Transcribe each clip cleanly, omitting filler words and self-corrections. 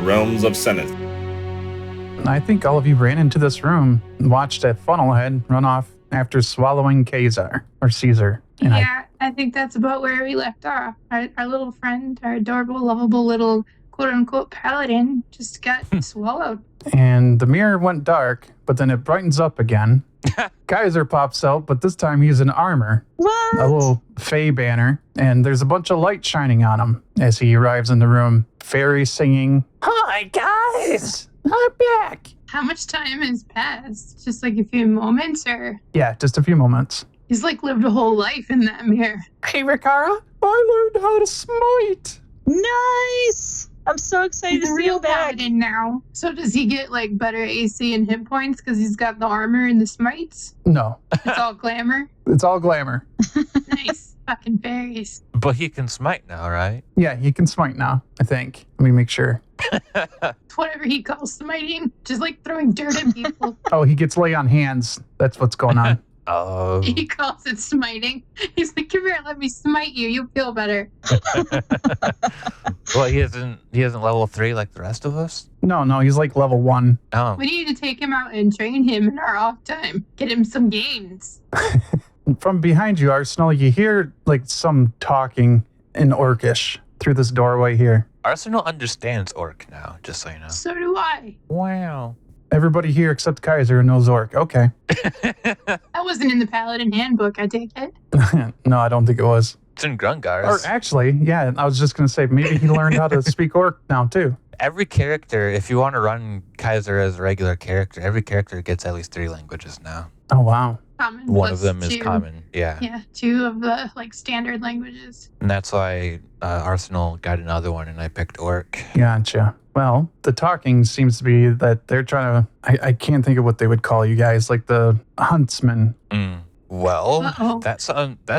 realms of Senith. I think all of you ran into this room and watched a funnelhead run off after swallowing Caesar. And Yeah, I think that's about where we left off. Our little friend, our adorable, lovable little quote-unquote paladin just got swallowed. And the mirror went dark, but then it brightens up again. Kaiser pops out, but this time he's in armor. What? A little fey banner, and there's a bunch of light shining on him as he arrives in the room. Fairy singing, "Hi, guys! I'm back!" How much time has passed? Just like a few moments, or? Yeah, just a few moments. He's like lived a whole life in that mirror. Hey, Rakara, I learned how to smite. Nice! I'm so excited He's to a see real him back. paladin now. So does he get like better AC and hit points because he's got the armor and the smites? No, It's all glamour. it's all glamour. Nice. Fucking fairies. But he can smite now, right? Yeah, he can smite now, I think. Let me make sure. It's whatever he calls smiting. Just like throwing dirt at people. Oh, he gets lay on hands. That's what's going on. Oh. He calls it smiting. He's like, come here, let me smite you. You'll feel better. Well, he isn't level 3 like the rest of us? No, he's like level 1. Oh. We need to take him out and train him in our off time. Get him some games. From behind you, Arsenal, you hear like some talking in Orcish through this doorway here. Arsenal understands Orc now, just so you know. So do I. Wow. Everybody here except Kaiser knows Orc. Okay. That wasn't in the Paladin handbook, I take it. No, I don't think it was. It's in Grungar's. Or actually, yeah, I was just going to say, maybe he learned how to speak Orc now, too. Every character, if you want to run Kaiser as a regular character, every character gets at least 3 languages now. Oh, wow. Common One plus of them is 2. common, yeah. Yeah, 2 of the like standard languages. And that's why Arsenal got another one, and I picked Orc. Gotcha. Well, the talking seems to be that they're trying to, I can't think of what they would call you guys, like the huntsman. Well, Uh-oh. that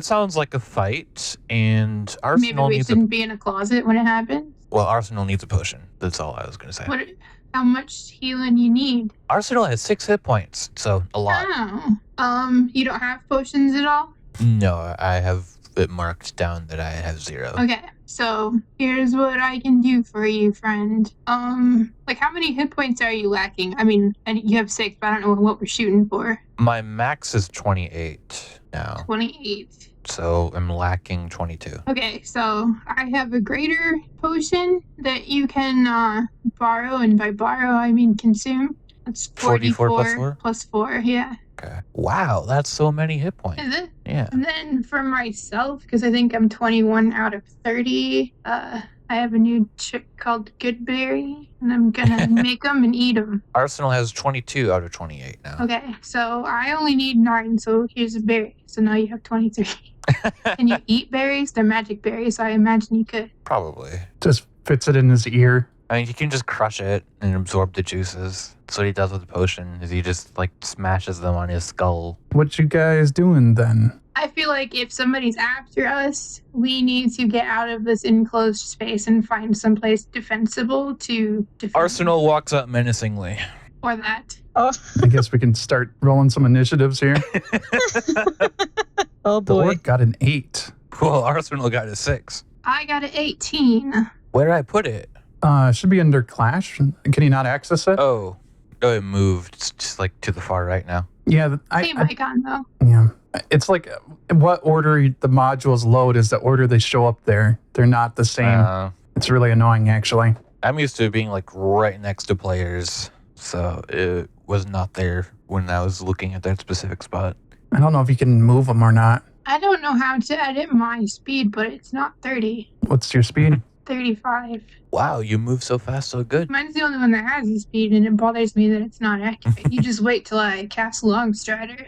sounds like a fight, and Maybe Arsenal we needs shouldn't be in a closet when it happens. Arsenal needs a potion. That's all I was going to say. How much healing you need? Arsenal has 6 hit points, so a lot. Oh. You don't have potions at all? No, I have it marked down that I have 0. Okay, so here's what I can do for you, friend. Like how many hit points are you lacking? I mean, and you have 6, but I don't know what we're shooting for. My max is 28 now. 28. So I'm lacking 22. Okay, so I have a greater potion that you can borrow, and by borrow I mean consume. That's 44 plus 4, yeah. Okay. Wow, that's so many hit points. Is it? Yeah. And then for myself, because I think I'm 21 out of 30, I have a new trick called Goodberry, and I'm gonna make them and eat them. Arsenal has 22 out of 28 now. Okay, so I only need 9, so here's a berry. So now you have 23. Can you eat berries? They're magic berries, so I imagine you could. Probably. Just fits it in his ear. I mean, you can just crush it and absorb the juices. That's what he does with the potion, is he just, like, smashes them on his skull. What you guys doing then? I feel like if somebody's after us, we need to get out of this enclosed space and find someplace defensible to defend. Arsenal walks up menacingly. Or that. Oh, I guess we can start rolling some initiatives here. oh The boy. Orc got an 8. Well, Arsenal got a 6. I got an 18. Where did I put it? Should be under Clash. Can you not access it? Oh, it moved. It's just, like, to the far right now. Yeah, Same icon, though. yeah. It's like what order the modules load is the order they show up there. They're not the same. It's really annoying, actually. I'm used to being, like, right next to players, so it was not there when I was looking at that specific spot. I don't know if you can move them or not. I don't know how to edit my speed, but it's not 30. What's your speed? 35. Wow, you move so fast, so good. Mine's the only one that has the speed, and it bothers me that it's not accurate. You just wait till I cast Longstrider.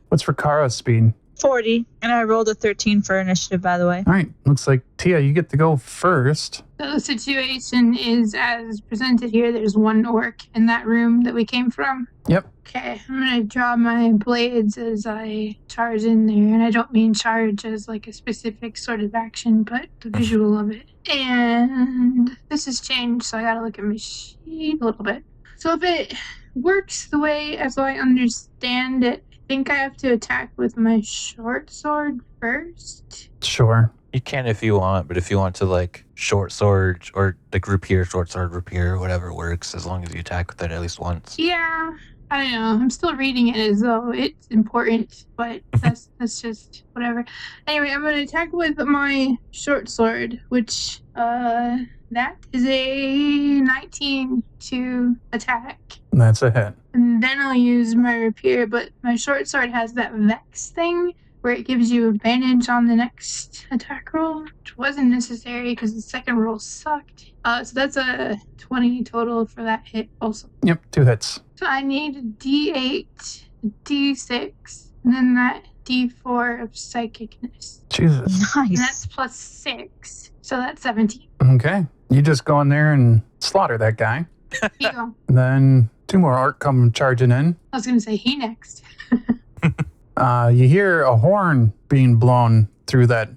What's Rakara's speed? 40. And I rolled a 13 for initiative, by the way. All right. Looks like, Thia, you get to go first. So the situation is as presented here. There's one orc in that room that we came from. Yep. Okay, I'm going to draw my blades as I charge in there. And I don't mean charge as like a specific sort of action, but the visual of it. And this has changed, so I got to look at my sheet a little bit. So if it works the way as I understand it, I think I have to attack with my short sword first. Sure. You can if you want, but if you want to like short sword or like rapier, short sword, rapier, whatever works, as long as you attack with it at least once. Yeah, I don't know. I'm still reading it as though it's important, but that's just whatever. Anyway, I'm gonna attack with my short sword, which that is a 19 to attack. That's a hit. And then I'll use my rapier, but my short sword has that vex thing where it gives you advantage on the next attack roll, which wasn't necessary because the second roll sucked. So that's a 20 total for that hit also. Yep, 2 hits. So I need a D8, a D6, and then that D4 of psychicness. Jesus. And Nice. that's plus 6. So that's 17. Okay. You just go in there and slaughter that guy. Here you go. And then 2 more orc come charging in. I was going to say he next. You hear a horn being blown through that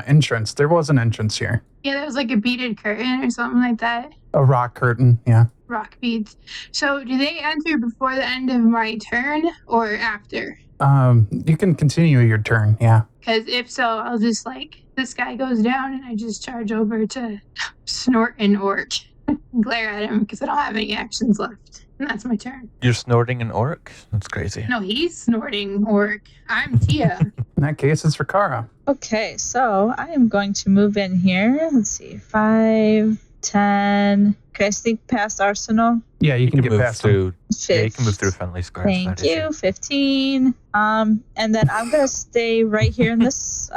entrance. There was an entrance here. Yeah, there was like a beaded curtain or something like that. A rock curtain, yeah. Rock beads. So do they enter before the end of my turn or after? You can continue your turn, yeah. Because if so, I'll just like, this guy goes down and I just charge over to snort an orc. Glare at him because I don't have any actions left. And that's my turn. You're snorting an orc? That's crazy. No, he's snorting orc. I'm Thia. In that case, it's Rakara. Okay, so I am going to move in here. Let's see, 5, 10. Can I sneak past Arsenal? Yeah, you can get move past him. through. Yeah, you Fifth. can move through friendly squares. Thank that issue. you. 15. And then I'm gonna stay right here in this.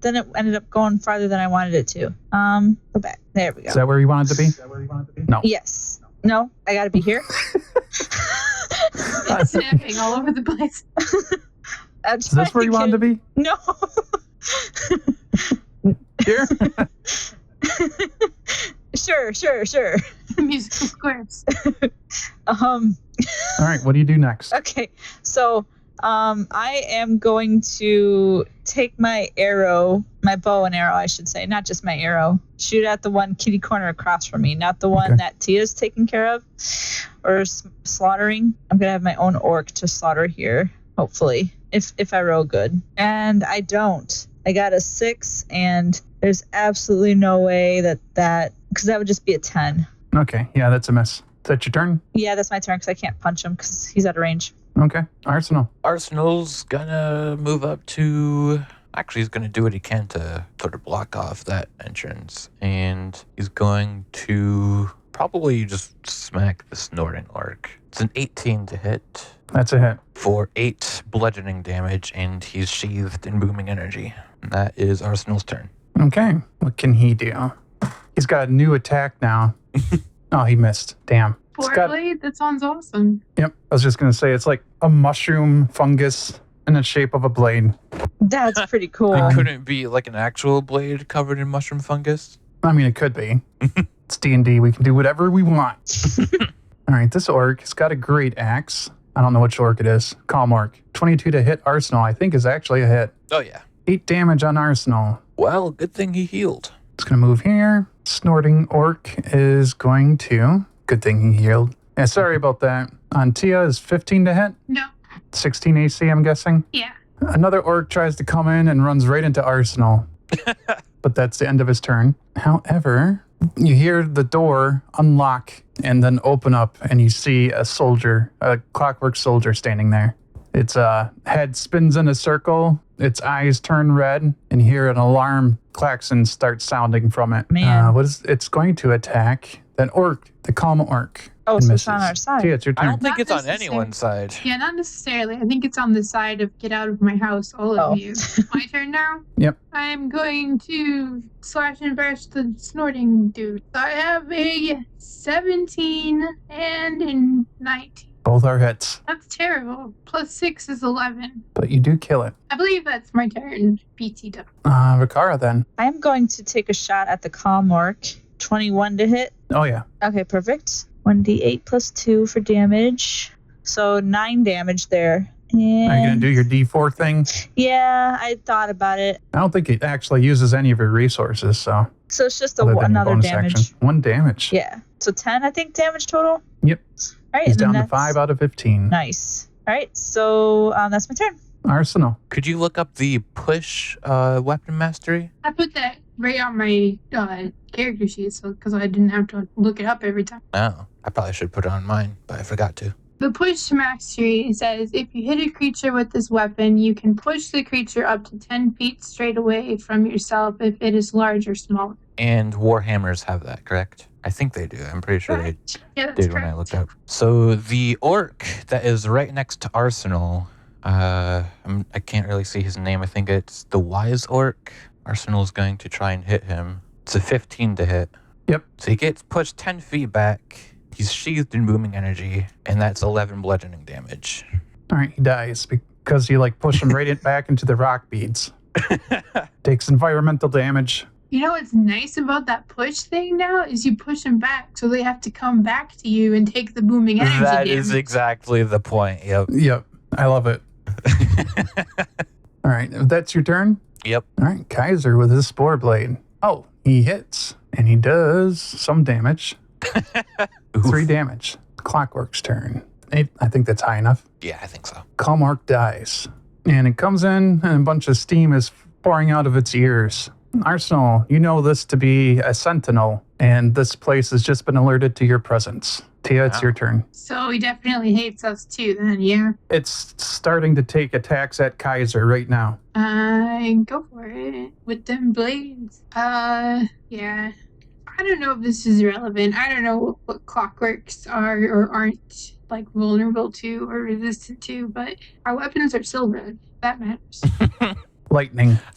Then it ended up going farther than I wanted it to. Go back. There we go. Is that where you wanted to be? No. Yes. No, I gotta be here. Snapping all over the place. Is this where you wanted to be? No. Here? Sure. Musical squares. All right, what do you do next? Okay, so I am going to take my arrow, my bow and arrow, I should say, not just my arrow, shoot at the one kitty corner across from me, not the one Okay. that Tia's taking care of or slaughtering. I'm going to have my own orc to slaughter here, hopefully, if I roll good. And I don't. I got a 6, and there's absolutely no way that because that would just be a 10. Okay, yeah, that's a miss. Is that your turn? Yeah, that's my turn because I can't punch him because he's out of range. Okay, Arsenal. Arsenal's gonna move up to. Actually, he's gonna do what he can to sort of block off that entrance, and he's going to probably just smack the snorting orc. It's an 18 to hit That's a hit. for 8 bludgeoning damage, and he's sheathed in booming energy. And that is Arsenal's turn. Okay, what can he do? He's got a new attack now. Oh, he missed. Damn. It's Four got- blade? That sounds awesome. Yep, I was just going to say, it's like a mushroom fungus in the shape of a blade. That's pretty cool. It couldn't be like an actual blade covered in mushroom fungus. I mean, it could be. It's D&D. We can do whatever we want. All right, this orc has got a great axe. I don't know which orc it is. Calm orc. 22 to hit Arsenal, I think, is actually a hit. Oh, yeah. 8 damage on Arsenal. Well, good thing he healed. It's going to move here. Snorting orc is going to... Good thing he healed. Yeah, sorry about that. On Thia is 15 to hit. No. 16 AC, I'm guessing. Yeah. Another orc tries to come in and runs right into Arsenal. But that's the end of his turn. However, you hear the door unlock and then open up, and you see a soldier, a clockwork soldier standing there. Its head spins in a circle, its eyes turn red, and you hear an alarm klaxon start sounding from it. Man. It's going to attack that orc, the calm orc. Oh, and so it's on misses. our side. Thea, it's your I turn. don't think Not it's on necessary. anyone's side. Yeah, not necessarily. I think it's on the side of get out of my house, all of Oh. you. My turn now? Yep. I'm going to slash and bash the snorting dude. I have a 17 and a 19. Both are hits, That's terrible. Plus 6 is 11. but you do kill it. I believe that's my turn. BTW. Rakara then. I'm going to take a shot at the calm orc. 21 to hit. Oh, yeah. Okay, perfect. 1d8 plus 2 for damage. So 9 damage there. Are you going to And do your D4 thing? yeah, I thought about it. I don't think it actually uses any of your resources, so. So it's just other than your another bonus damage. action. 1 damage. Yeah. So 10, I think, damage total. Yep. All right. He's and then down to that's 5 out of 15. Nice. All right. So that's my turn. Arsenal. Could you look up the push weapon mastery? I put that right on my character sheet because I didn't have to look it up every time. Oh, I probably should put it on mine, but I forgot to. The push mastery says if you hit a creature with this weapon, you can push the creature up to 10 feet straight away from yourself if it is large or small. And Warhammers have that, correct? I think they do. I'm pretty sure they Yeah, that's did correct. when I looked up. So the orc that is right next to Arsenal, I can't really see his name. I think it's the Wise Orc. Arsenal's going to try and hit him. It's a 15 to hit. Yep. So he gets pushed 10 feet back. He's sheathed in booming energy, and that's 11 bludgeoning damage. All right, he dies because you push him back into the rock beads. Takes environmental damage. You know what's nice about that push thing now is you push them back, so they have to come back to you and take the booming energy That damage. is exactly the point. Yep. Yep, I love it. All right, that's your turn? Yep. All right, Kaiser with his Spore Blade. Oh, he hits, and he does some damage. 3 damage. Clockwork's turn. I think that's high enough. Yeah, I think so. Calmark dies. And it comes in, and a bunch of steam is pouring out of its ears. Arsenal, you know this to be a sentinel, and this place has just been alerted to your presence. Thia, it's Wow. your turn. So he definitely hates us too then, yeah. It's starting to take attacks at Kaiser right now. Go for it. With them blades. Yeah. I don't know if this is relevant. I don't know what clockworks are or aren't vulnerable to or resistant to, but our weapons are silver. That matters. Lightning I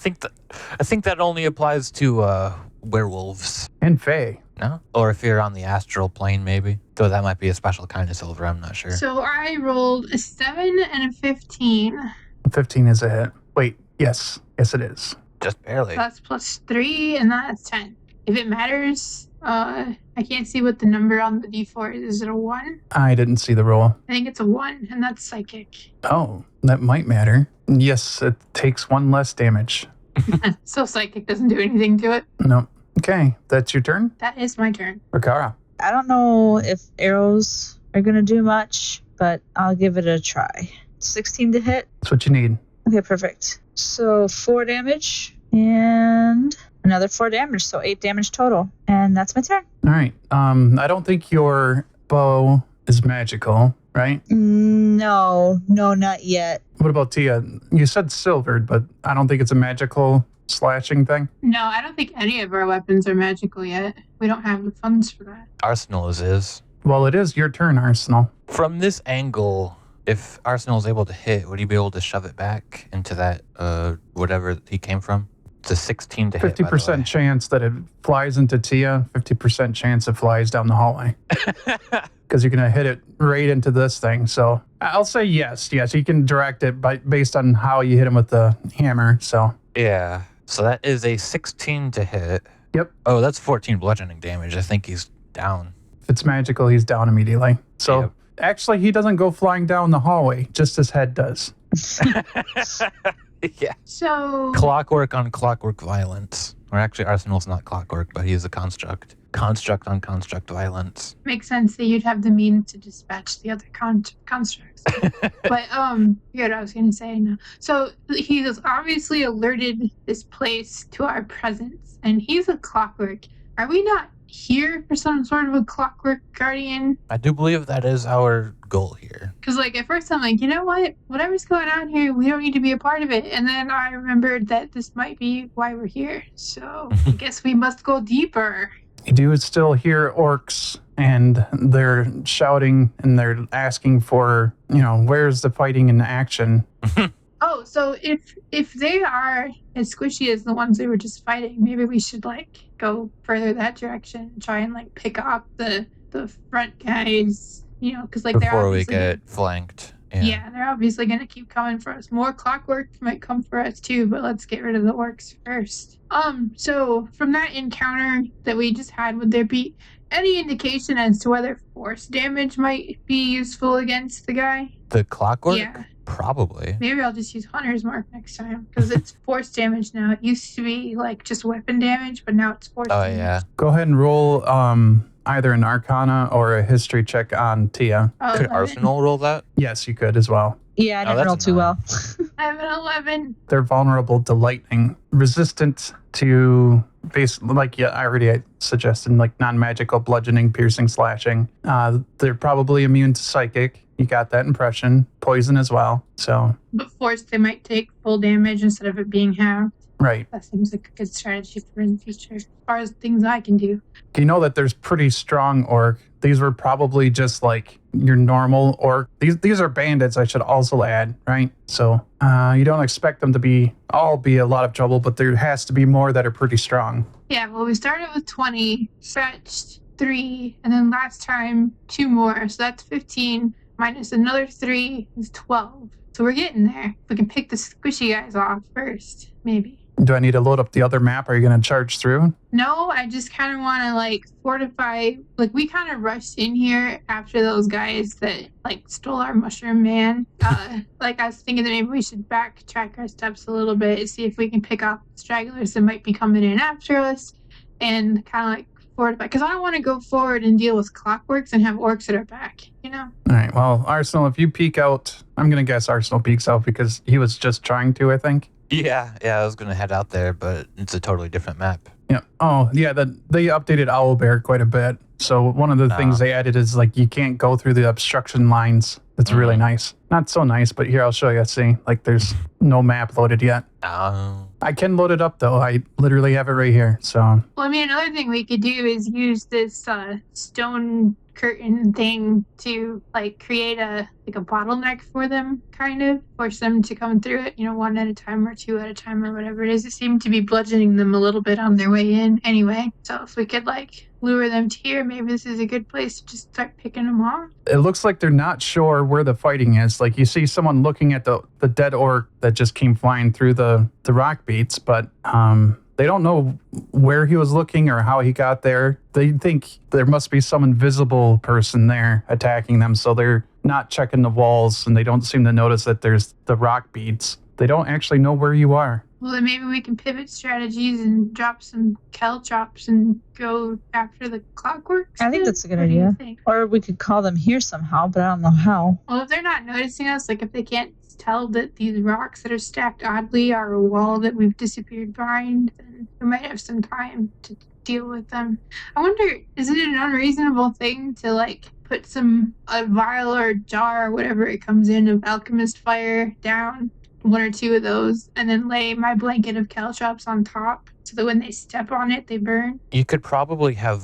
think that only applies to werewolves. and Fae. No? Or if you're on the astral plane, maybe. Though that might be a special kind of silver, I'm not sure. So I rolled a 7 and a 15. 15 is a hit. Wait, yes. Yes, it is. Just barely. That's plus 3, and that's 10. If it matters, I can't see what the number on the D4 is. Is it a 1? I didn't see the roll. I think it's a 1, and that's psychic. Oh, that might matter. Yes, it takes 1 less damage. So psychic doesn't do anything to it. No. Okay, that's your turn. That is my turn. Rakara. I don't know if arrows are going to do much, but I'll give it a try. 16 to hit. That's what you need. Okay, perfect. So 4 damage and another 4 damage. So 8 damage total. And that's my turn. All right. I don't think your bow is magical, right? No, not yet. What about Thia? You said silvered, but I don't think it's a magical slashing thing. No, I don't think any of our weapons are magical yet. We don't have the funds for that. Arsenal is. Well, it is your turn, Arsenal. From this angle, if Arsenal is able to hit, would he be able to shove it back into that, whatever he came from? It's a 16 to hit, 50% chance that it flies into Thia, 50% chance it flies down the hallway. Because you're going to hit it right into this thing. So I'll say yes. Yes, you can direct it based on how you hit him with the hammer. So Yeah. So that is a 16 to hit. Yep. Oh, that's 14 bludgeoning damage. I think he's down. if it's magical, he's down immediately. So Yep. actually, he doesn't go flying down the hallway, just his head does. Yeah. So Clockwork on clockwork violence. Or actually, Arsenal's not clockwork, but he is a construct. Construct on construct violence. makes sense that you'd have the means to dispatch the other constructs. But forget what I was going to say now. So he has obviously alerted this place to our presence, and he's a clockwork. Are we not here for some sort of a clockwork guardian? I do believe that is our goal here. Because at first I'm like, you know what? Whatever's going on here, we don't need to be a part of it. And then I remembered that this might be why we're here. So I guess we must go deeper. You do still hear orcs, and they're shouting and they're asking for, where's the fighting in action? Oh, so if they are as squishy as the ones they were just fighting, maybe we should go further that direction and try and pick up the front guys, because they're Before we obviously get flanked. yeah, they're obviously gonna keep coming for us. More clockwork might come for us too, but let's get rid of the orcs first. So from that encounter that we just had, would there be any indication as to whether force damage might be useful against the guy? The clockwork? Yeah. Probably. Maybe I'll just use Hunter's Mark next time, because it's force damage now. It used to be just weapon damage, but now it's force Oh, damage. yeah. Go ahead and roll either an Arcana or a history check on Thia. Oh, Could 11. Arsenal roll that? Yes, you could as well. Yeah, I Oh, didn't that's roll a too 9. well. I have an 11. They're vulnerable to lightning, resistant to like I already suggested, like non-magical bludgeoning, piercing, slashing. They're probably immune to psychic. You got that impression. Poison as well. So But forced, they might take full damage instead of it being halved. right. That seems like a good strategy for in the future. As far as things I can do. You know that there's pretty strong orc. These were probably just like your normal orc. These are bandits, I should also add, right? So you don't expect them to be a lot of trouble, but there has to be more that are pretty strong. Yeah, well, we started with 20, fetched 3, and then last time 2 more. So that's 15, minus another 3 is 12. So we're getting there. If we can pick the squishy guys off first, maybe. Do I need to load up the other map? Are you going to charge through? No, I just kind of want to like fortify. Like we kind of rushed in here after those guys that like stole our mushroom man. Like I was thinking that maybe we should backtrack our steps a little bit, see if we can pick off stragglers that might be coming in after us, and kind of like fortify. Because I don't want to go forward and deal with clockworks and have orcs at our back. You know. All right. Well, Arsenal, if you peek out, I'm going to guess Arsenal peeks out because he was just trying to, I think. Yeah, I was going to head out there, but it's a totally different map. Yeah. Oh, yeah. They updated Owlbear quite a bit. So one of the things they added is like you can't go through the obstruction lines. That's really nice. Not so nice, but here I'll show you. See, like there's no map loaded yet. Oh. I can load it up though. I literally have it right here. So Well, I mean, another thing we could do is use this stone curtain thing to like create a bottleneck for them, kind of force them to come through it, 1 at a time or 2 at a time or whatever it is. It seemed to be bludgeoning them a little bit on their way in anyway. So if we could like lure them to here, maybe this is a good place to just start picking them off. it looks like they're not sure where the fighting is. Like you see someone looking at the dead orc that just came flying through the rock beats, but they don't know where he was looking or how he got there. They think there must be some invisible person there attacking them, so they're not checking the walls, and they don't seem to notice that there's the rock beats. They don't actually know where you are. Well, then maybe we can pivot strategies and drop some caltrops and go after the clockworks. I think that's a good What do you idea. think? Or we could call them here somehow, but I don't know how. Well, if they're not noticing us, like if they can't tell that these rocks that are stacked oddly are a wall that we've disappeared behind, then we might have some time to deal with them. I wonder, is it an unreasonable thing to like put a vial or jar or whatever it comes in of alchemist fire down, 1 or 2 of those, and then lay my blanket of caltrops on top so that when they step on it, they burn? You could probably have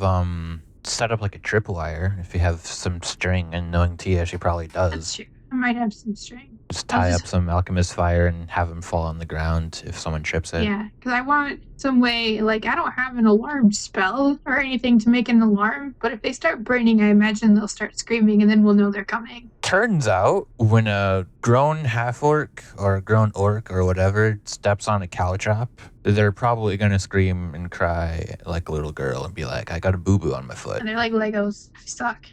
set up like a tripwire if you have some string, and knowing Thia, she probably That's does. true. I might have some string. Just tie up some alchemist fire and have them fall on the ground if someone trips it. Yeah, because I want some way, like, I don't have an alarm spell or anything to make an alarm, but if they start burning, I imagine they'll start screaming and then we'll know they're coming. Turns out, when a grown half-orc or a grown orc or whatever steps on a caltrop, they're probably going to scream and cry like a little girl and be like, I got a boo-boo on my foot. And they're like Legos. I suck.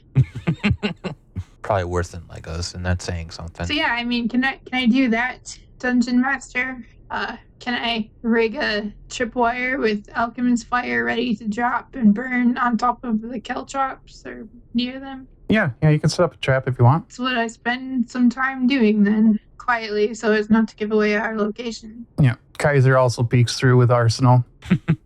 Probably worse than Legos, and that's saying something. So yeah, I mean, can I do that, Dungeon Master? Can I rig a tripwire with alchemist fire ready to drop and burn on top of the caltrops or near them? Yeah, you can set up a trap if you want. That's what I spend some time doing then, quietly, so as not to give away our location. Yeah, Kaiser also peeks through with Arsenal.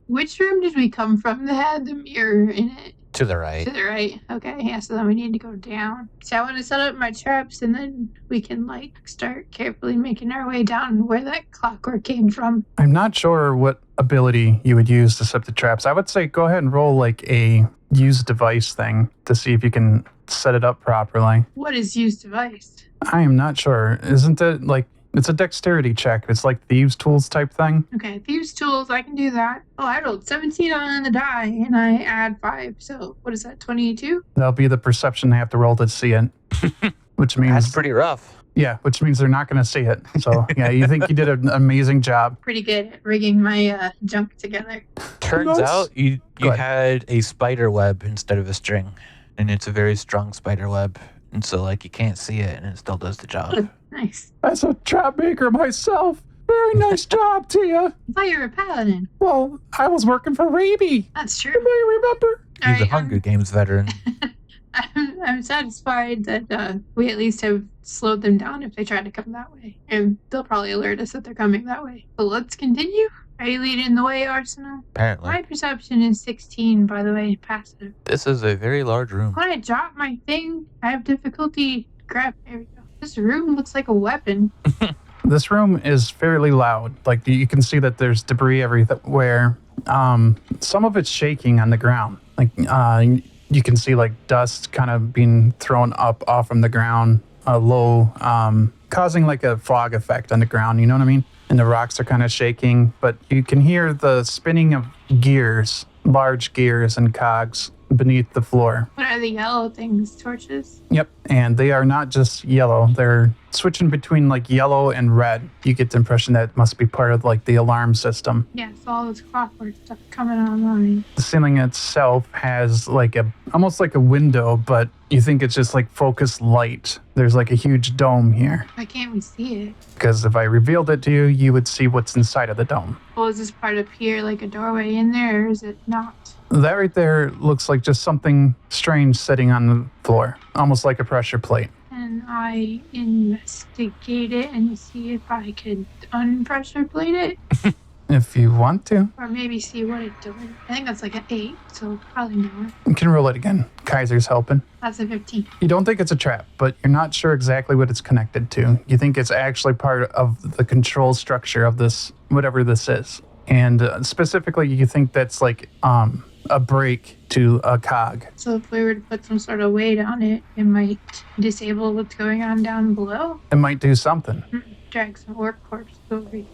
Which room did we come from that had the mirror in it? To the right. To the right. Okay, yeah, so then we need to go down. So I want to set up my traps and then we can like start carefully making our way down where that clockwork came from. I'm not sure what ability you would use to set the traps. I would say go ahead and roll like a use device thing to see if you can set it up properly. What is use device? I am not sure. Isn't it like, it's a dexterity check. It's like thieves' tools type thing. Okay, thieves' tools, I can do that. Oh, I rolled 17 on the die and I add 5. So what is that, 22? That'll be the perception they have to roll to see it. Which means, That's pretty rough. yeah, which means they're not going to see it. So yeah, you think you did an amazing job. Pretty good at rigging my junk together. Turns out you Go ahead. had a spider web instead of a string, and it's a very strong spider web, and so like you can't see it, and it still does the job. Nice. As a trap maker myself, very nice job, Thia. I thought you were a paladin. Well, I was working for Raby. That's true. Anybody remember? He's a Hunger Games veteran. I'm satisfied that we at least have slowed them down if they try to come that way. And they'll probably alert us that they're coming that way. But let's continue. Are you leading the way, Arsenal? Apparently. My perception is 16, by the way, passive. This is a very large room. When I drop my thing, I have difficulty grabbing. There we go. This room looks like a weapon. This room is fairly loud. Like, you can see that there's debris everywhere. Some of it's shaking on the ground. Like, you can see like dust kind of being thrown up off from the ground, low, causing like a fog effect on the ground. You know what I mean? And the rocks are kind of shaking, but you can hear the spinning of gears, large gears and cogs beneath the floor. What are the yellow things? Torches? Yep, and they are not just yellow. They're switching between like yellow and red. You get the impression that it must be part of like the alarm system. Yes, all this clockwork stuff coming online. The ceiling itself has like almost like a window, but you think it's just like focused light. There's like a huge dome here. Why can't we see it? Because if I revealed it to you, you would see what's inside of the dome. Well, is this part up here like a doorway in there, or is it not? That right there looks like just something strange sitting on the floor, almost like a pressure plate. And I investigate it and see if I could unpressure plate it, If you want to. or maybe see what it does. I think that's like an 8, so probably not. You can roll it again. Kaiser's helping. That's a 15. You don't think it's a trap, but you're not sure exactly what it's connected to. You think it's actually part of the control structure of this, whatever this is. And specifically, you think that's like a brake to a cog. So if we were to put some sort of weight on it, it might disable what's going on down below. It might do something. Drag some orc corpse over here.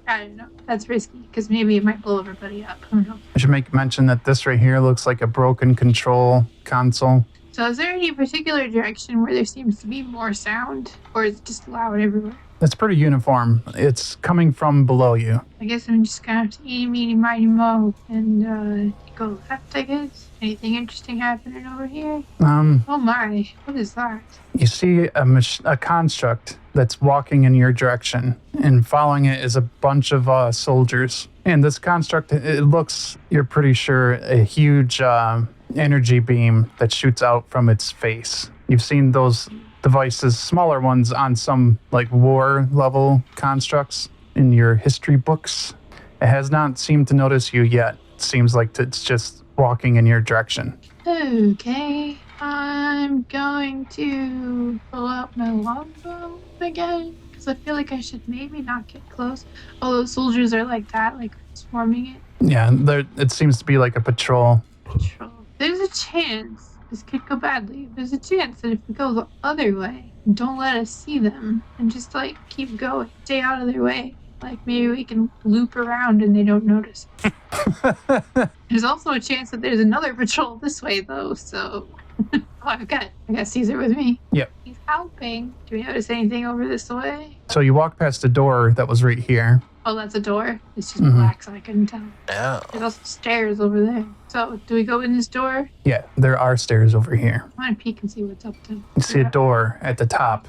I don't know. That's risky, because maybe it might blow everybody up. Who knows? I should make mention that this right here looks like a broken control console. So is there any particular direction where there seems to be more sound, or is it just loud everywhere? It's pretty uniform. It's coming from below you. I guess I'm just gonna have to eeny, meeny, miny, moe, and go left, I guess. Anything interesting happening over here? Oh my, what is that? You see a construct that's walking in your direction, and following it is a bunch of soldiers. And this construct, it looks, you're pretty sure, a huge energy beam that shoots out from its face. You've seen those devices, smaller ones, on some like war level constructs in your history books. It has not seemed to notice you yet. It seems like it's just walking in your direction. Okay, I'm going to pull out my longbow again, because I feel like I should maybe not get close. Oh, those soldiers are like that, like swarming it. Yeah, it seems to be like a patrol. There's a chance this could go badly. There's a chance that if we go the other way, don't let us see them, and just like keep going, stay out of their way. Like maybe we can loop around and they don't notice. There's also a chance that there's another patrol this way though, so I got Caesar with me. Yep. He's helping. Do we notice anything over this way? So you walk past a door that was right here. Oh, that's a door. It's just black, so I couldn't tell. Oh. There's also stairs over there. So do we go in this door? Yeah, there are stairs over here. I want to peek and see what's up there. You see a door at the top.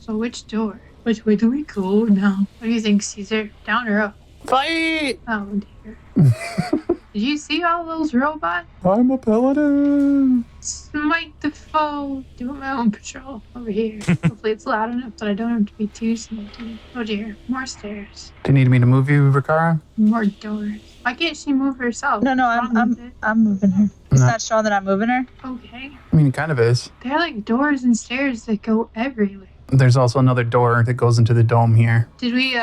So which door? Which way do we go now? What do you think, Caesar? Down or up? Fight! Oh dear. Did you see all those robots? I'm a paladin. Smite the foe. Doing my own patrol over here. Hopefully it's loud enough that I don't have to be too sneaky. Oh dear. More stairs. Do you need me to move you, Rakara? More doors. Why can't she move herself? No, I'm moving her. It's not showing that I'm moving her. Okay. I mean, it kind of is. There are like doors and stairs that go everywhere. There's also another door that goes into the dome here. Did we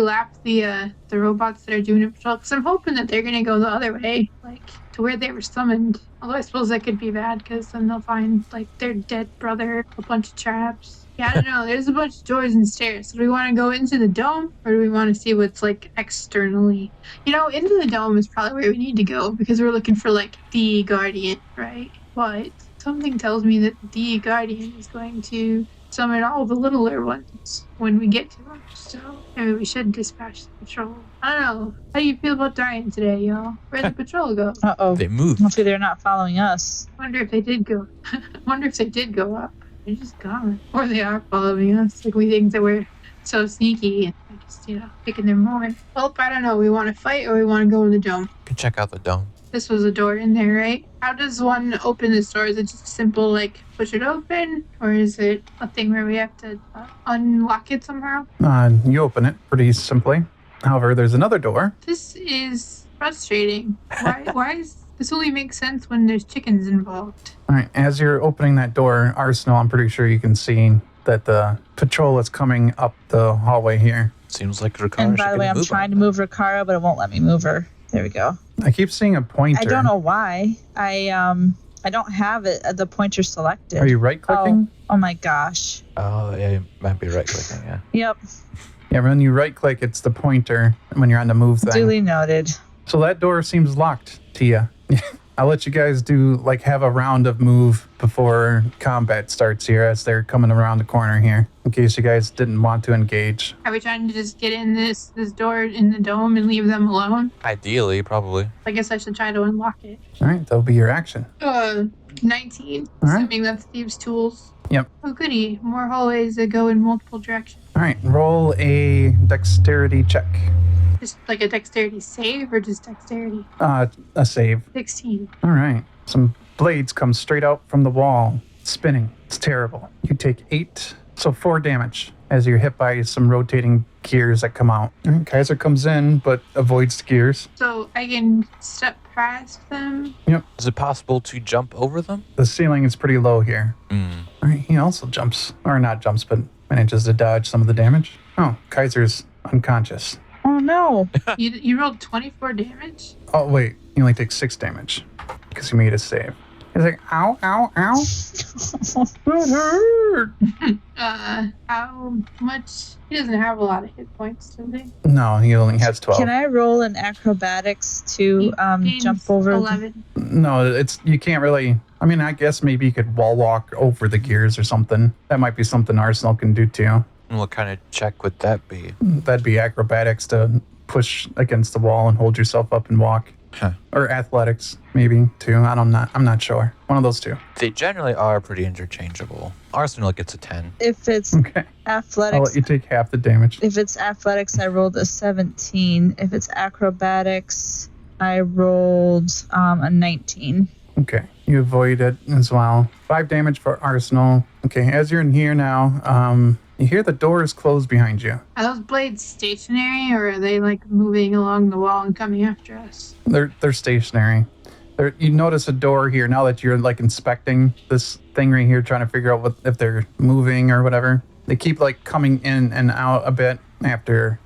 lap the robots that are doing a patrol? Because I'm hoping that they're gonna go the other way, like to where they were summoned. Although I suppose that could be bad, because then they'll find like their dead brother, a bunch of traps. Yeah, I don't know. There's a bunch of doors and stairs. So do we want to go into the dome, or do we want to see what's like externally? You know, into the dome is probably where we need to go, because we're looking for like the Guardian, right? But something tells me that the Guardian is going to summon all the littler ones when we get to them. So maybe we should dispatch the patrol. I don't know. How do you feel about dying today, y'all? Where'd the patrol go? Uh-oh. They moved. Hopefully they're not following us. Wonder if they did go. Wonder if they did go up. They're just gone. Or they are following us. Like we think that we're so sneaky and they're just, picking their moment. Well, I don't know. We want to fight or we want to go in the dome. You can check out the dome. this was a door in there, right? How does one open this door? Is it just simple, like, push it open? Or is it a thing where we have to unlock it somehow? You open it pretty simply. However, there's another door. This is frustrating. Why is... This only makes sense when there's chickens involved. All right, as you're opening that door, Arsenal, I'm pretty sure you can see that the patrol is coming up the hallway here. Seems like Rakara And by should the way, get a I'm move trying on to move Rakara, but it won't let me move her. There we go. I keep seeing a pointer. I don't know why. I don't have it the pointer selected. Are you right-clicking? Oh my gosh. Oh, yeah, you might be right-clicking, yeah. Yep. Yeah, when you right-click, it's the pointer when you're on the move thing. Duly noted. So that door seems locked, Thia. I'll let you guys have a round of move before combat starts here as they're coming around the corner here, in case you guys didn't want to engage. Are we trying to just get in this door in the dome and leave them alone? Ideally, probably. I guess I should try to unlock it. All right, that'll be your action. 19. All right. Assuming that's thieves' tools. Yep. Oh, goody. More hallways that go in multiple directions. All right, roll a dexterity check. Just like a dexterity save or just dexterity? A save. 16. All right. Some blades come straight out from the wall, spinning. It's terrible. You take 8, so 4 damage as you're hit by some rotating gears that come out. All right, Kaiser comes in, but avoids the gears. So I can step past them? Is it possible to jump over them? The ceiling is pretty low here. Hmm. All right, he also jumps, or not jumps, but manages to dodge some of the damage. Oh, Kaiser's unconscious. Oh no. You rolled 24 damage? Oh, wait, he only takes 6 damage because he made a save. He's like, ow, ow, ow. That hurt. How much? He doesn't have a lot of hit points, does he? No, he only has 12. Can I roll an acrobatics to Gains jump over? 11. No, you can't really. I mean, I guess maybe you could wall walk over the gears or something. That might be something Arsenal can do too. And what kind of check would that be? That'd be acrobatics to push against the wall and hold yourself up and walk. Huh. Or athletics, maybe too. I'm not sure. One of those two. They generally are pretty interchangeable. Arsenal gets a 10. If it's Okay. I'll athletics, let you take half the damage. if it's athletics, I rolled a 17. If it's acrobatics, I rolled a 19. Okay. You avoid it as well. 5 damage for Arsenal. Okay, as you're in here now, you hear the doors close behind you. Are those blades stationary or are they like moving along the wall and coming after us? They're stationary. You notice a door here now that you're like inspecting this thing right here, trying to figure out if they're moving or whatever. They keep like coming in and out a bit after,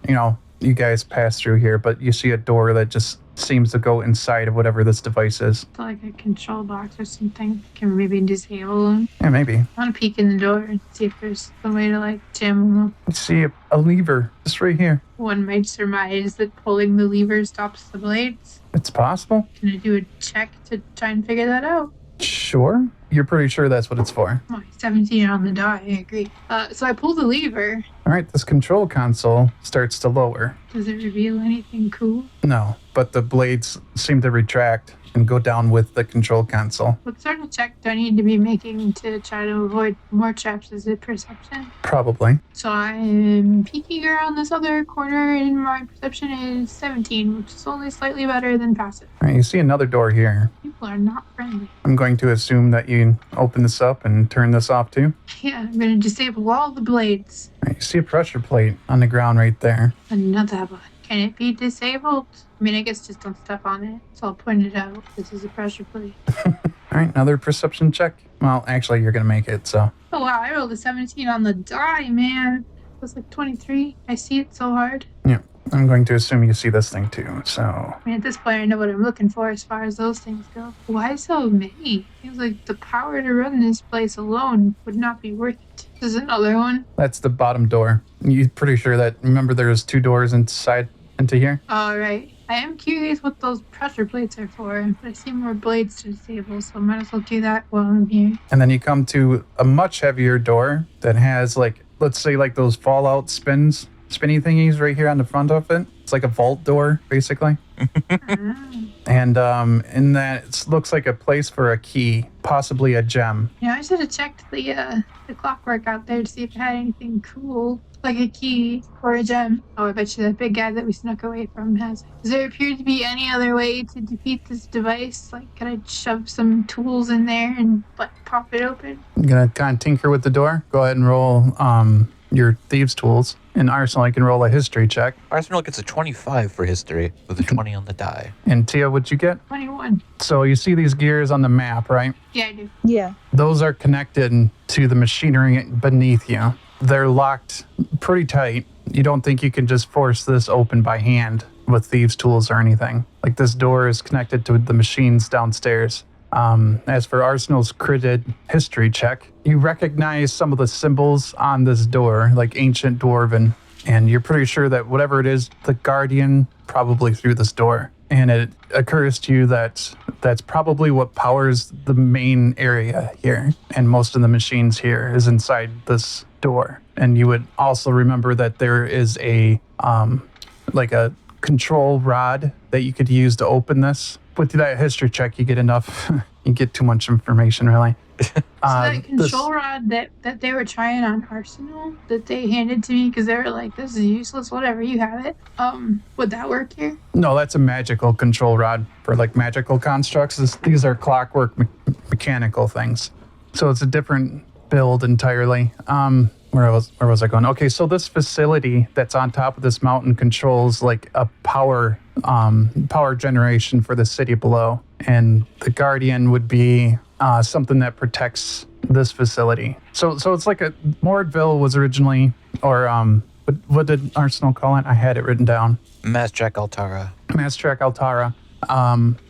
you guys pass through here, but you see a door that just seems to go inside of whatever this device is. So like a control box or something. Can we maybe disable them? Yeah, maybe. I want to peek in the door and see if there's some way to like jam them up. You see a lever just right here. One might surmise that pulling the lever stops the blades. It's possible. Can I do a check to try and figure that out? Sure. You're pretty sure that's what it's for. Oh, 17 on the die, I agree. So I pull the lever. All right, this control console starts to lower. Does it reveal anything cool? No, but the blades seem to retract and go down with the control console. What sort of check do I need to be making to try to avoid more traps? Is it perception? Probably. So I'm peeking around this other corner and my perception is 17, which is only slightly better than passive. All right, you see another door here. People are not friendly. I'm going to assume that you open this up and turn this off too. Yeah, I'm going to disable all the blades. All right, you see a pressure plate on the ground right there. Another one. Can it be disabled? I mean, I guess just don't step on it. So I'll point it out. This is a pressure plate. All right, another perception check. Well, actually, you're going to make it, so. Oh, wow. I rolled a 17 on the die, man. It was like 23. I see it so hard. Yeah, I'm going to assume you see this thing too, so. I mean, at this point, I know what I'm looking for as far as those things go. Why so many? Seems like the power to run this place alone would not be worth it. This is another one. That's the bottom door. You're pretty sure that, remember there's 2 doors inside into here? All right. I am curious what those pressure plates are for, but I see more blades to disable, so I might as well do that while I'm here. And then you come to a much heavier door that has like, let's say like those Fallout spinny thingies right here on the front of it. It's like a vault door, basically. And in that, it looks like a place for a key, possibly a gem. Yeah, I should have checked the clockwork out there to see if it had anything cool. like a key or a gem. Oh, I bet you that big guy that we snuck away from has it. Does there appear to be any other way to defeat this device? Like, could I shove some tools in there and pop it open? I'm gonna kind of tinker with the door. Go ahead and roll your thieves' tools. In Arsenal, I can roll a history check. Arsenal gets a 25 for history with a 20 on the die. And Thia, what'd you get? 21. So you see these gears on the map, right? Yeah, I do. Yeah. Those are connected to the machinery beneath you. They're locked pretty tight. You don't think you can just force this open by hand with thieves' tools or anything. Like, this door is connected to the machines downstairs. As for Arsenal's critted history check, you recognize some of the symbols on this door, like ancient Dwarven, and you're pretty sure that whatever it is, the Guardian probably through this door. And it occurs to you that that's probably what powers the main area here, and most of the machines here is inside this door. And you would also remember that there is a control rod that you could use to open this. With that history check, you get enough. You get too much information, really. So that control rod that they were trying on Arsenal, that they handed to me because they were like, this is useless, whatever, you have it. Would that work here? No, that's a magical control rod for like magical constructs. These are clockwork mechanical things. So it's a different build entirely. Where was I going? Okay, so this facility that's on top of this mountain controls like a power generation for the city below, and the Guardian would be something that protects this facility. So it's like Moredville was originally, or what did Arsenal call it? I had it written down. Mastrack Altara. Mastrack Altara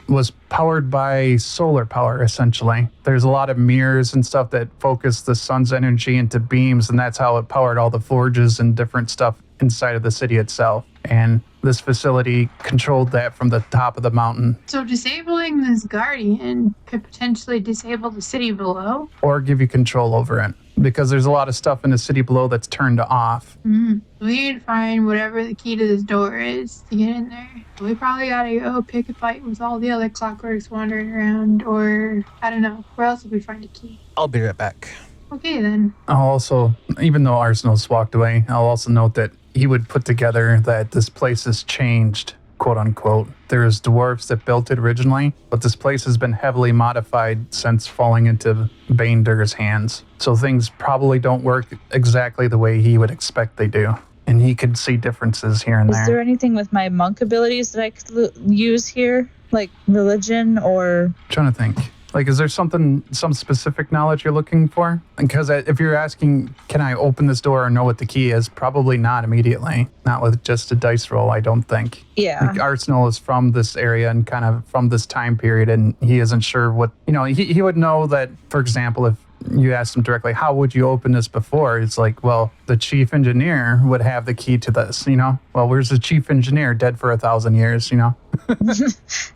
was powered by solar power, essentially. There's a lot of mirrors and stuff that focus the sun's energy into beams, and that's how it powered all the forges and different stuff inside of the city itself. And this facility controlled that from the top of the mountain. So disabling this Guardian could potentially disable the city below? Or give you control over it, because there's a lot of stuff in the city below that's turned off. We need to find whatever the key to this door is to get in there. We probably gotta go pick a fight with all the other clockworks wandering around, or I don't know. Where else would we find a key? I'll be right back. Okay, then. I'll also, even though Arsenal's walked away, I'll also note that he would put together that this place has changed, quote unquote. There's dwarves that built it originally, but this place has been heavily modified since falling into Bander's hands. So things probably don't work exactly the way he would expect they do. And he could see differences here and there. Is there anything with my monk abilities that I could use here? Like religion or... I'm trying to think. Like, is there some specific knowledge you're looking for? Because if you're asking, can I open this door or know what the key is? Probably not immediately. Not with just a dice roll, I don't think. Yeah. Like, Arsenal is from this area and kind of from this time period, and he isn't sure what, he would know that, for example, if you asked him directly, how would you open this before? It's like, well, the chief engineer would have the key to this, Well, where's the chief engineer? Dead for 1,000 years,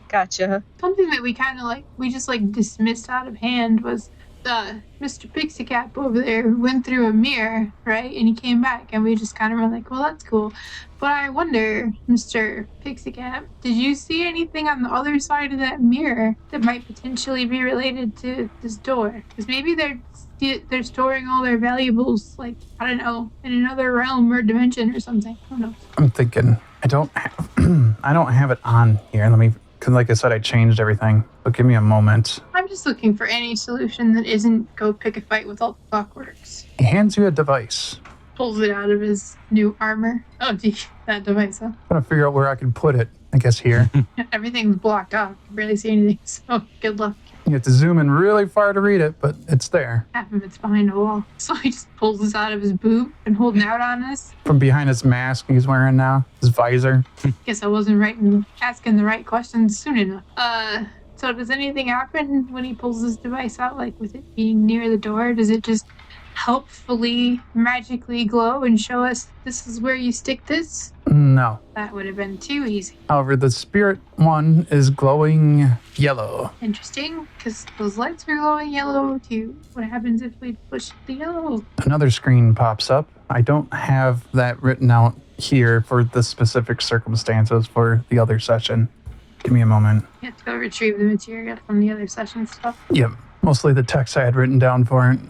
Gotcha. Something that we kind of we just dismissed out of hand was Mr. Pixie-Cap over there went through a mirror, right? And he came back, and we just kind of were like, well, that's cool. But I wonder, Mr. Pixie-Cap, did you see anything on the other side of that mirror that might potentially be related to this door? Because maybe they're storing all their valuables, I don't know, in another realm or dimension or something. I don't know. I'm thinking, I don't have it on here. Because like I said, I changed everything. But give me a moment. I'm just looking for any solution that isn't go pick a fight with all the clockworks. He hands you a device. Pulls it out of his new armor. Oh, gee, that device, huh? I'm trying to figure out where I can put it. I guess here. Everything's blocked off. I can barely see anything, so good luck. You have to zoom in really far to read it, but it's there. Half of it's behind a wall. So he just pulls this out of his boob and holding out on us. From behind his mask he's wearing now, his visor. Guess I wasn't asking the right questions soon enough. So does anything happen when he pulls this device out, with it being near the door? Does it just helpfully magically glow and show us this is where you stick this? No. That would have been too easy. However, the spirit one is glowing yellow. Interesting, because those lights were glowing yellow too. What happens if we push the yellow? Another screen pops up. I don't have that written out here for the specific circumstances for the other session. Give me a moment. You have to go retrieve the material from the other session stuff. Yep, mostly the text I had written down for it.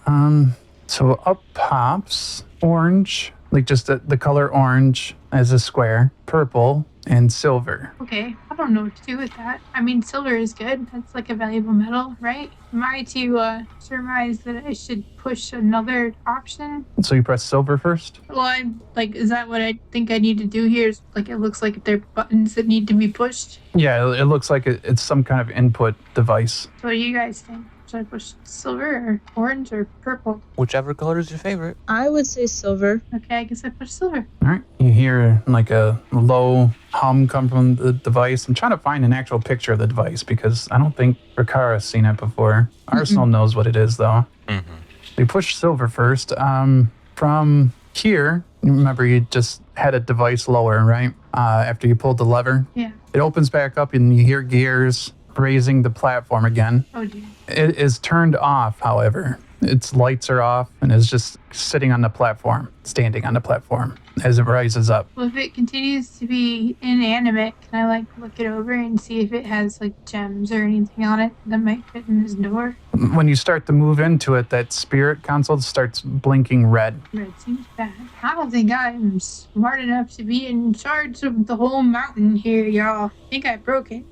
So up pops orange like just the color orange as a square, purple, and silver. Okay, I don't know what to do with that. I mean, silver is good. That's like a valuable metal, right? Am I to surmise that I should push another option? So you press silver first? Well, I'm like, is that what I think I need to do here? Is, like, it looks like they're buttons that need to be pushed. Yeah, it looks like it's some kind of input device. So what do you guys think? Should I push silver or orange or purple? Whichever color is your favorite. I would say silver. Okay, I guess I push silver. All right. You hear like a low hum come from the device. I'm trying to find an actual picture of the device because I don't think Rakara's seen it before. Arsenal knows what it is, though. Mm-hmm. We push silver first. From here, you remember you just had a device lower, right? After you pulled the lever. Yeah. It opens back up and you hear gears raising the platform again. Oh, dear. It is turned off, however. Its lights are off and is just sitting on the platform, standing on the platform as it rises up. Well, if it continues to be inanimate, can I like look it over and see if it has like gems or anything on it that might fit in this door? When you start to move into it, that spirit console starts blinking red. Red seems bad. I don't think I'm smart enough to be in charge of the whole mountain here, y'all. I think I broke it.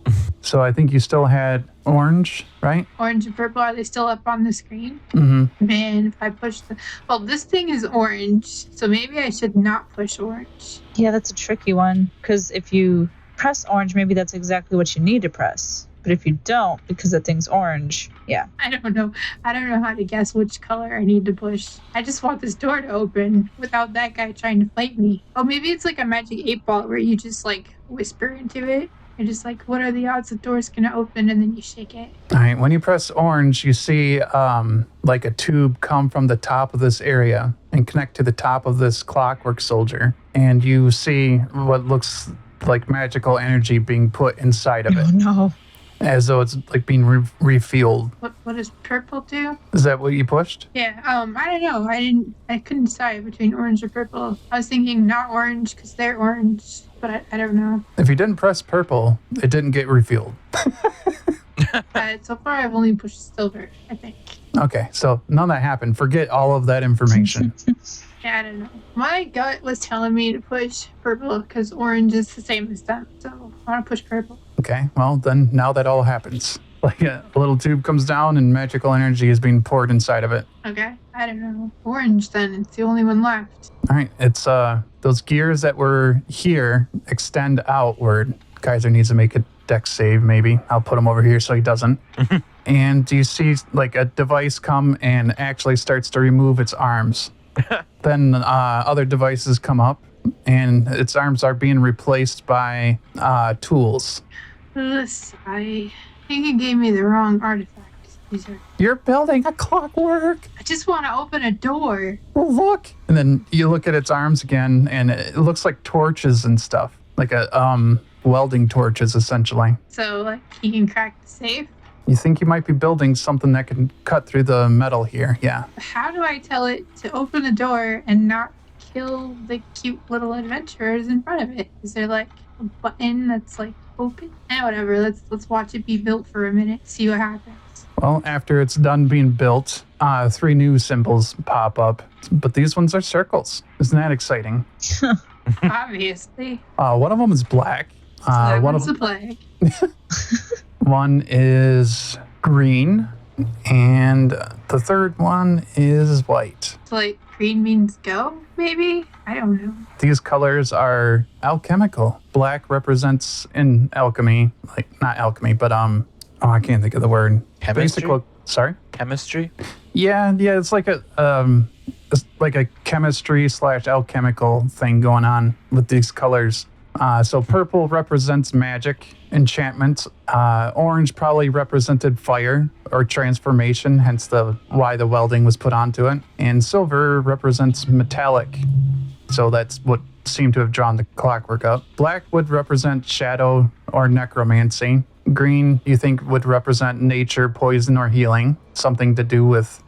So I think you still had orange, right? Orange and purple, are they still up on the screen? Mm-hmm. Man, if I push the... Well, this thing is orange, so maybe I should not push orange. Yeah, that's a tricky one. Because if you press orange, maybe that's exactly what you need to press. But if you don't, because the thing's orange, yeah. I don't know. I don't know how to guess which color I need to push. I just want this door to open without that guy trying to fight me. Oh, maybe it's like a magic 8-ball where you just like whisper into it. You're just like, what are the odds the door's gonna open? And then you shake it. All right, when you press orange, you see like a tube come from the top of this area and connect to the top of this clockwork soldier. And you see what looks like magical energy being put inside of it. Oh, no. As though it's like being refueled. What does purple do? Is that what you pushed? Yeah, I don't know. I couldn't decide between orange or purple. I was thinking not orange because they're orange, but I don't know. If you didn't press purple, it didn't get refueled. So far I've only pushed silver, I think. Okay, so none of that happened. Forget all of that information. Yeah, I don't know. My gut was telling me to push purple because orange is the same as them. So I want to push purple. Okay, well then now that all happens. Like a little tube comes down and magical energy is being poured inside of it. Okay, I don't know. Orange then, it's the only one left. All right, it's those gears that were here extend outward. Kaiser needs to make a dex save maybe. I'll put him over here so he doesn't. And you see like a device come and actually starts to remove its arms. Then other devices come up and its arms are being replaced by tools. I think you gave me the wrong artifact. These are... You're building a clockwork. I just want to open a door. Well, look. And then you look at its arms again and it looks like torches and stuff. Like a welding torches essentially. So like he can crack the safe. You think you might be building something that can cut through the metal here, yeah. How do I tell it to open the door and not kill the cute little adventurers in front of it? Is there like a button that's like open? Whatever, let's watch it be built for a minute, see what happens. Well, after it's done being built, 3 new symbols pop up. But these ones are circles. Isn't that exciting? Obviously. One of them is black. One of the plague. One is green, and the third one is white. So like green means go, maybe? I don't know. These colors are alchemical. Black represents in alchemy, like not alchemy, but I can't think of the word. Chemistry? Sorry? Chemistry? Yeah, it's like a chemistry / alchemical thing going on with these colors. So purple represents magic, enchantment. Orange probably represented fire or transformation, hence why the welding was put onto it. And silver represents metallic. So that's what seemed to have drawn the clockwork up. Black would represent shadow or necromancy. Green, you think, would represent nature, poison, or healing. Something to do with,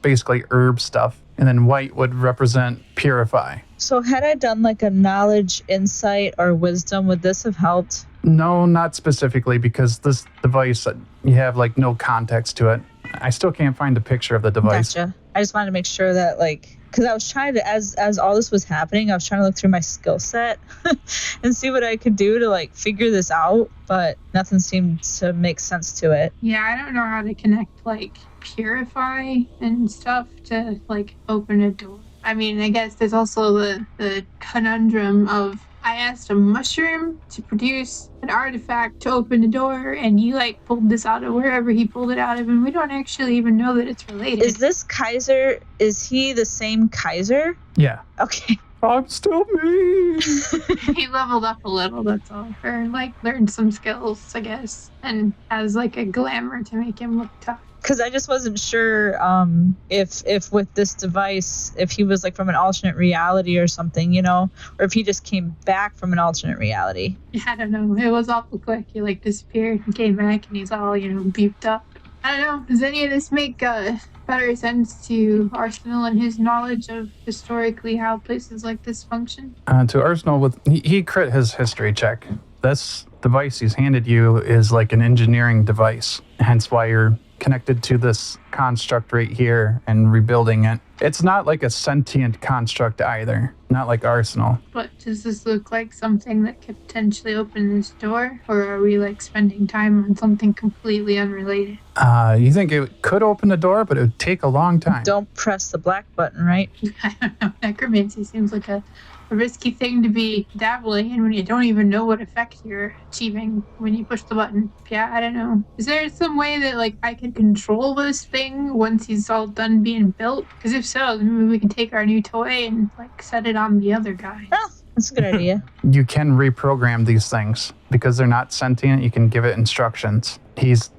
basically herb stuff. And then white would represent purify. So had I done like a knowledge, insight, or wisdom, would this have helped? No, not specifically, because this device, you have like no context to it. I still can't find a picture of the device. Gotcha. I just wanted to make sure that like Because I was trying to, as all this was happening, I was trying to look through my skill set and see what I could do to like figure this out, but nothing seemed to make sense to it. Yeah, I don't know how to connect like purify and stuff to like open a door. I mean, I guess there's also the conundrum of I asked a mushroom to produce an artifact to open a door, and he like pulled this out of wherever he pulled it out of, and we don't actually even know that it's related. Is this Kaiser, is he the same Kaiser? Yeah. Okay. I'm still me. He leveled up a little, that's all. Or like learned some skills, I guess, and has like a glamour to make him look tough. Because I just wasn't sure if with this device, if he was like from an alternate reality or something, you know, or if he just came back from an alternate reality. I don't know. It was awful quick. He like disappeared and came back, and he's all, beefed up. I don't know. Does any of this make better sense to Arsenal and his knowledge of historically how places like this function? To Arsenal, he crit his history check. This device he's handed you is like an engineering device, hence why you're connected to this construct right here and rebuilding it. It's not like a sentient construct either, not like Arsenal. But does this look like something that could potentially open this door? Or are we like spending time on something completely unrelated? You think it could open the door, but it would take a long time. Don't press the black button, right? I don't know. Necromancy seems like a risky thing to be dabbling in when you don't even know what effect you're achieving when you push the button. Yeah, I don't know. Is there some way that like I can control this thing once he's all done being built? Because if so, then maybe we can take our new toy and like set it on the other guy. Oh, that's a good idea. You can reprogram these things because they're not sentient. You can give it instructions.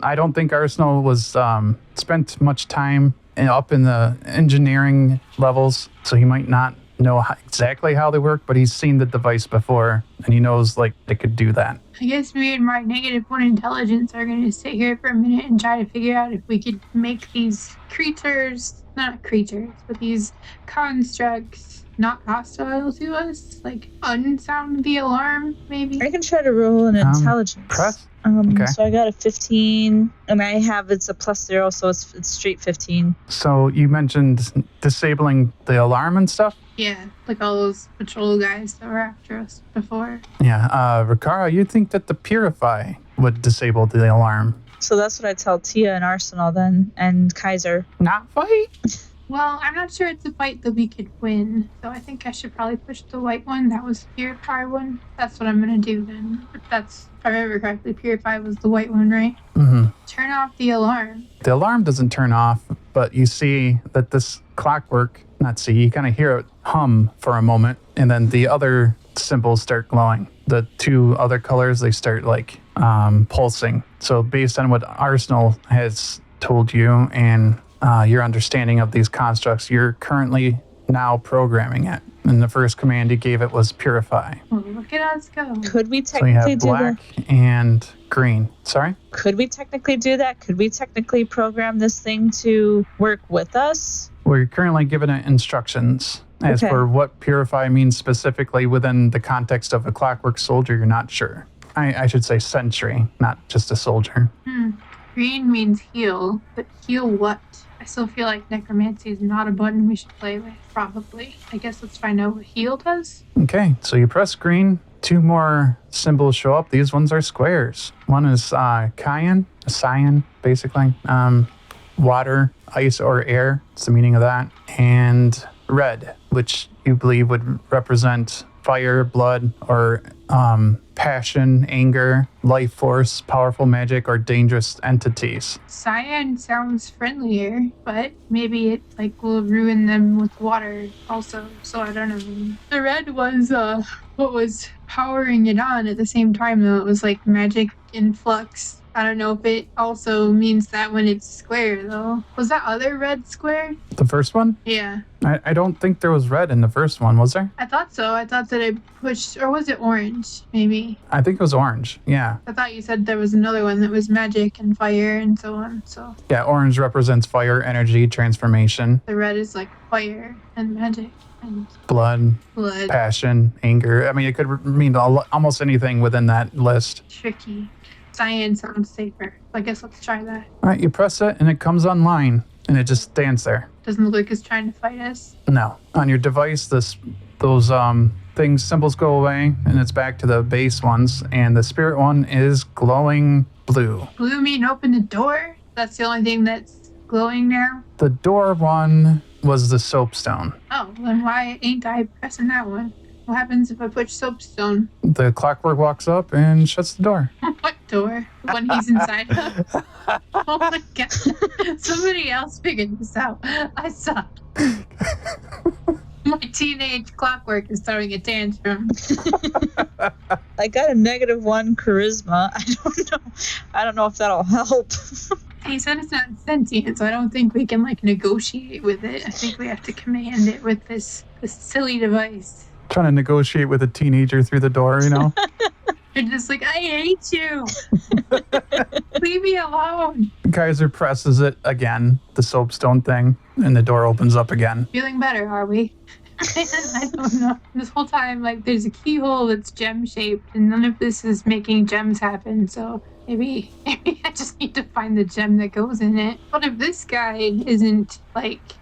I don't think Arsenal was spent much time up in the engineering levels, so he might not know exactly how they work, but he's seen the device before and he knows like they could do that. I guess me and my -1 intelligence are going to sit here for a minute and try to figure out if we could make these not creatures, but these constructs not hostile to us, like unsound the alarm, maybe. I can try to roll an intelligence. Press? Okay. So I got a 15, and I have it's a +0, so it's straight 15. So you mentioned disabling the alarm and stuff? Yeah, like all those patrol guys that were after us before. Yeah, Rakara, you think that the Purify would disable the alarm? So that's what I tell Thia and Arsenal then, and Kaiser. Not fight? Well, I'm not sure it's a fight that we could win, so I think I should probably push the white one. That was the Purify one. That's what I'm gonna do then. If I remember correctly, Purify was the white one, right? Mm-hmm. Turn off the alarm. The alarm doesn't turn off, but you see that this clockwork, you kind of hear it hum for a moment, and then the other symbols start glowing. The two other colors, they start like pulsing. So based on what Arsenal has told you and your understanding of these constructs, you're currently now programming it. And the first command he gave it was Purify. Oh, look at us go. Could we So you technically have do black that? and green. Sorry? Could we technically do that? Could we technically program this thing to work with us? We're currently given it instructions. As Okay. for what Purify means specifically within the context of a clockwork soldier, you're not sure. I should say sentry, not just a soldier. Green means heal, but heal what? I still feel like necromancy is not a button we should play with, probably. I guess let's find out what heal does. Okay, so you press green. Two more symbols show up. These ones are squares. One is cyan, basically. Water, ice, or air. It's the meaning of that. And red, which you believe would represent fire, blood, or passion, anger, life force, powerful magic, or dangerous entities. Cyan sounds friendlier, but maybe it will ruin them with water also. So I don't know. The red was what was powering it on at the same time, though. It was like magic influx. I don't know if it also means that when it's square, though. Was that other red square? The first one? Yeah. I don't think there was red in the first one, was there? I thought so. I thought that I pushed, or was it orange, maybe? I think it was orange, yeah. I thought you said there was another one that was magic and fire and so on, so. Yeah, orange represents fire, energy, transformation, The red is like fire and magic and blood, blood. passion, anger. I mean, it could mean almost anything within that list. Tricky. Cyan sounds safer. I guess let's try that. All right, you press it and it comes online and it just stands there. Doesn't look like it's trying to fight us. No. On your device, those things, symbols go away, and it's back to the base ones, and the spirit one is glowing blue. Blue mean open the door? That's the only thing that's glowing now? The door one was the soapstone. Oh, then why ain't I pressing that one? What happens if I push soapstone? The clockwork walks up and shuts the door. What door? The one he's inside of? Oh my god. Somebody else figured this out. I suck. My teenage clockwork is throwing a tantrum. I got a -1 charisma. I don't know if that'll help. He said it's not sentient, so I don't think we can negotiate with it. I think we have to command it with this silly device. Trying to negotiate with a teenager through the door, you know? You're just like, I hate you. Leave me alone. Kaiser presses it again, the soapstone thing, and the door opens up again. Feeling better, are we? I don't know. This whole time, there's a keyhole that's gem-shaped, and none of this is making gems happen, so maybe I just need to find the gem that goes in it. What if this guy isn't,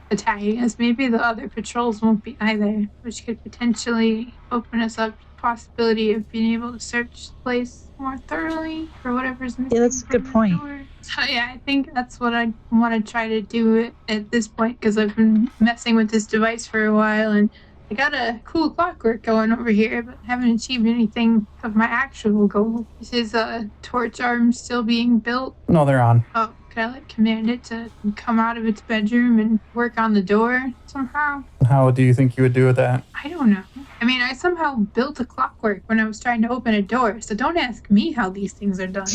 attacking us? Maybe the other patrols won't be either, which could potentially open us up to the possibility of being able to search the place more thoroughly for whatever's missing. Yeah, that's a good point. So yeah, I think that's what I want to try to do at this point, because I've been messing with this device for a while, and I got a cool clockwork going over here, but haven't achieved anything of my actual goal. Is his torch arm still being built? No, they're on. Oh, could I command it to come out of its bedroom and work on the door somehow? How do you think you would do with that? I don't know. I mean, I somehow built a clockwork when I was trying to open a door, so don't ask me how these things are done.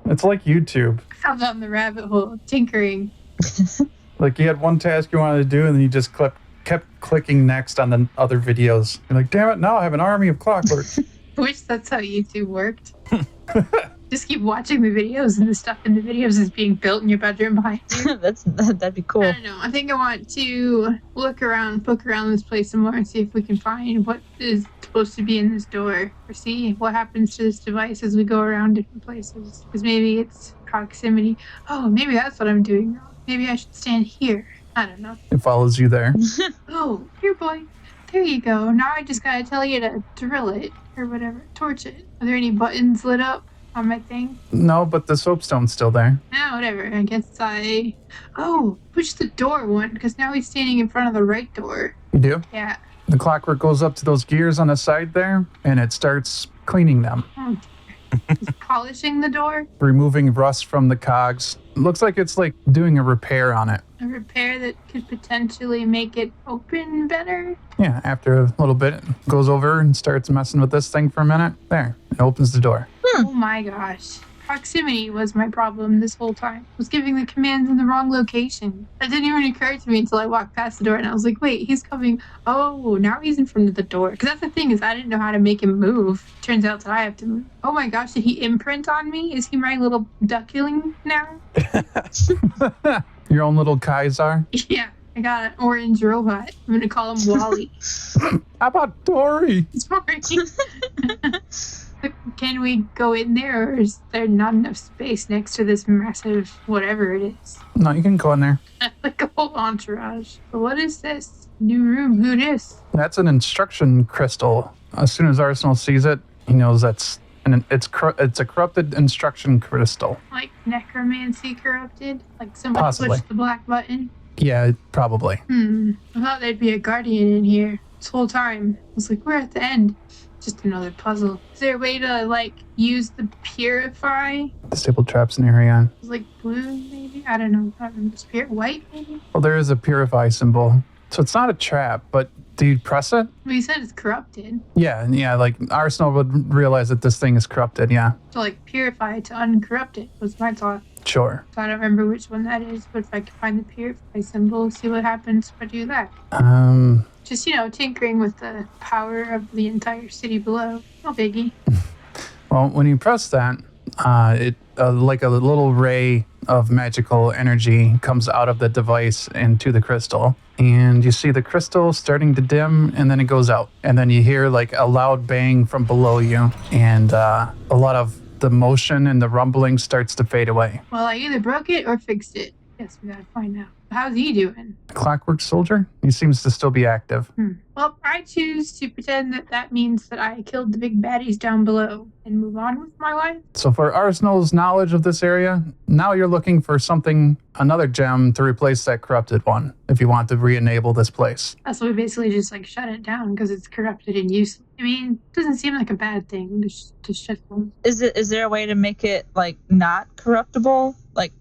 It's like YouTube. I fell down the rabbit hole of tinkering. You had one task you wanted to do, and then you just kept clicking next on the other videos. You're like, damn it, now I have an army of clockwork. I wish that's how YouTube worked. Just keep watching the videos, and the stuff in the videos is being built in your bedroom behind you. That'd be cool. I don't know. I think I want to poke around this place some more and see if we can find what is supposed to be in this door, or see what happens to this device as we go around different places. Because maybe it's proximity. Oh, maybe that's what I'm doing wrong. Maybe I should stand here. I don't know. It follows you there. Oh, here, boy. There you go. Now I just gotta tell you to drill it, or whatever. Torch it. Are there any buttons lit up on my thing? No, but the soapstone's still there. Ah, whatever. I guess push the door one, because now he's standing in front of the right door. You do? Yeah. The clockwork goes up to those gears on the side there, and it starts cleaning them. Oh, dear. He's polishing the door. Removing rust from the cogs. Looks like it's doing a repair on it. A repair that could potentially make it open better. Yeah, after a little bit, it goes over and starts messing with this thing for a minute. There, it opens the door. Oh my gosh. Proximity was my problem this whole time. I was giving the commands in the wrong location. That didn't even occur to me until I walked past the door, and I was like, wait, he's coming. Oh, now he's in front of the door. Because that's the thing, is I didn't know how to make him move. Turns out that I have to move. Oh my gosh, did he imprint on me? Is he my little duckling now? Your own little Kaiser? Yeah, I got an orange robot. I'm going to call him Wally. How about Dory? Sorry. Can we go in there, or is there not enough space next to this massive whatever it is? No, you can go in there. Like a whole entourage. But what is this? New room. Who this? That's an instruction crystal. As soon as Arsenal sees it, he knows it's a corrupted instruction crystal. Like necromancy corrupted? Like somebody Possibly. pushed the black button? Yeah, probably. I thought there'd be a guardian in here this whole time. I was like, we're at the end. Just another puzzle. Is there a way to use the purify? Disable traps in area. It's blue, maybe? I don't know. Spirit white, maybe? Well, there is a purify symbol. So it's not a trap, but do you press it? Well, you said it's corrupted. Yeah, Arsenal would realize that this thing is corrupted, yeah. So purify to uncorrupt it was my thought. Sure. So I don't remember which one that is, but if I can find the purify symbol, see what happens if I do that. Just, tinkering with the power of the entire city below. No biggie. Well, when you press that, it like a little ray of magical energy comes out of the device into the crystal. And you see the crystal starting to dim, and then it goes out. And then you hear a loud bang from below you, and a lot of the motion and the rumbling starts to fade away. Well, I either broke it or fixed it. Yes, we gotta find out. How's he doing? Clockwork soldier? He seems to still be active. Well, I choose to pretend that means that I killed the big baddies down below and move on with my life. So for Arsenal's knowledge of this area, now you're looking for another gem to replace that corrupted one, if you want to re-enable this place. So we basically just shut it down because it's corrupted and useless. I mean, it doesn't seem like a bad thing to shut down. Is there a way to make it not corruptible,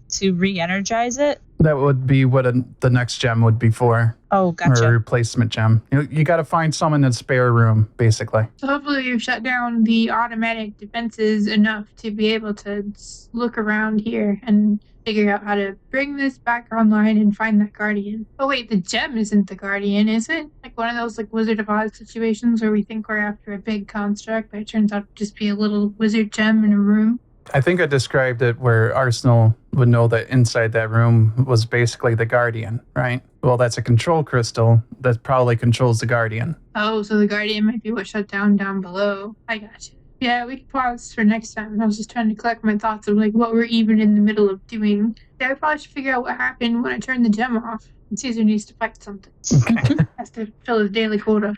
to re-energize it? That would be what the next gem would be for. Oh, gotcha. Or a replacement gem. You got to find some in the spare room, basically. So hopefully you've shut down the automatic defenses enough to be able to look around here and figure out how to bring this back online and find that guardian. Oh wait, the gem isn't the guardian, is it? One of those Wizard of Oz situations where we think we're after a big construct, but it turns out to just be a little wizard gem in a room. I think I described it where Arsenal would know that inside that room was basically the Guardian, right? Well, that's a control crystal that probably controls the Guardian. Oh, so the Guardian might be what shut down below. I got you. Yeah, we can pause for next time. I was just trying to collect my thoughts of what we're even in the middle of doing. Yeah, I probably should figure out what happened when I turned the gem off. And Caesar needs to fight something. Okay. Has to fill his daily quota.